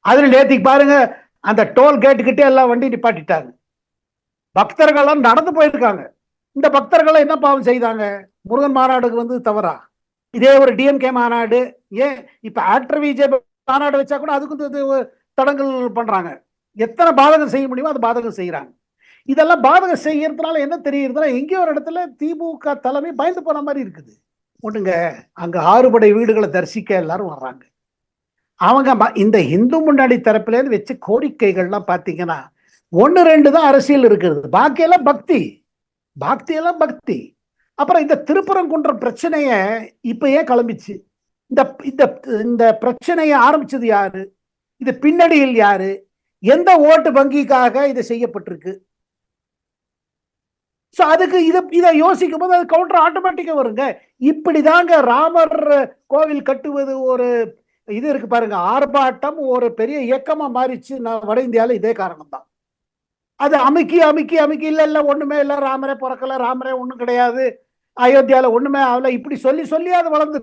அதுல நேத்திக்கு பாருங்க, அந்த டோல் கேட்டுக்கிட்டே எல்லாம் வண்டி நிப்பாட்டிட்டாங்க. பக்தர்கள் நடந்து போயிருக்காங்க. இந்த பக்தர்கள் என்ன பாவம் செய்தாங்க? முருகன் மாநாடுக்கு வந்து தவறா? இதே ஒரு டிஎம்கே மாநாடு, ஏன் இப்ப ஆக்டர் விஜய் மாநாடு வச்சா கூட அதுக்கு தடங்கல் பண்றாங்க. எத்தனை பாதகம் செய்ய முடியுமோ அது பாதகம் செய்யறாங்க. இதெல்லாம் பாதகம் செய்யறதுனால என்ன தெரியுதுன்னா, எங்கேயோ ஒரு இடத்துல திமுக தலைமை பயந்து போன மாதிரி இருக்குது. ஒண்ணுங்க, அங்க 6 படை வீடுகளை தரிசிக்க எல்லாரும் வர்றாங்க. அவங்க இந்த இந்து முன்னணி தரப்புல இருந்து வச்ச கோரிக்கைகள்லாம் பாத்தீங்கன்னா 1, 2 தான் அரசியல் இருக்கிறது. பாக்கியெல்லாம் பக்தி. பாக்தியெல்லாம் பக்தி. அப்புறம் இந்த திருப்பரங்குன்ற பிரச்சனைய இப்ப ஏன் கிளம்பிச்சு? இந்த இந்த இந்த பிரச்சனையை ஆரம்பிச்சது யாரு? இது பின்னணியில் யாரு? எந்த ஓட்டு வங்கிக்காக இது செய்யப்பட்டிருக்கு? சோ அதுக்கு இதை யோசிக்கும் போது அது கவுண்டர் ஆட்டோமேட்டிக்கா வருங்க. இப்படிதாங்க ராமர் கோவில் கட்டுவது ஒரு இது இருக்கு பாருங்க, ஆர்ப்பாட்டம் ஒரு பெரிய இயக்கமா மாறிச்சு வட இந்தியால. இதே காரணம் தான். அது அமுக்கி அமுக்கி அமுக்கி இல்ல ஒண்ணுமே இல்ல, ராமரே பிறக்கல, ராமரே ஒண்ணும் கிடையாது, அயோத்தியால ஒண்ணுமே ஆகல, இப்படி சொல்லி சொல்லி அது வளர்ந்து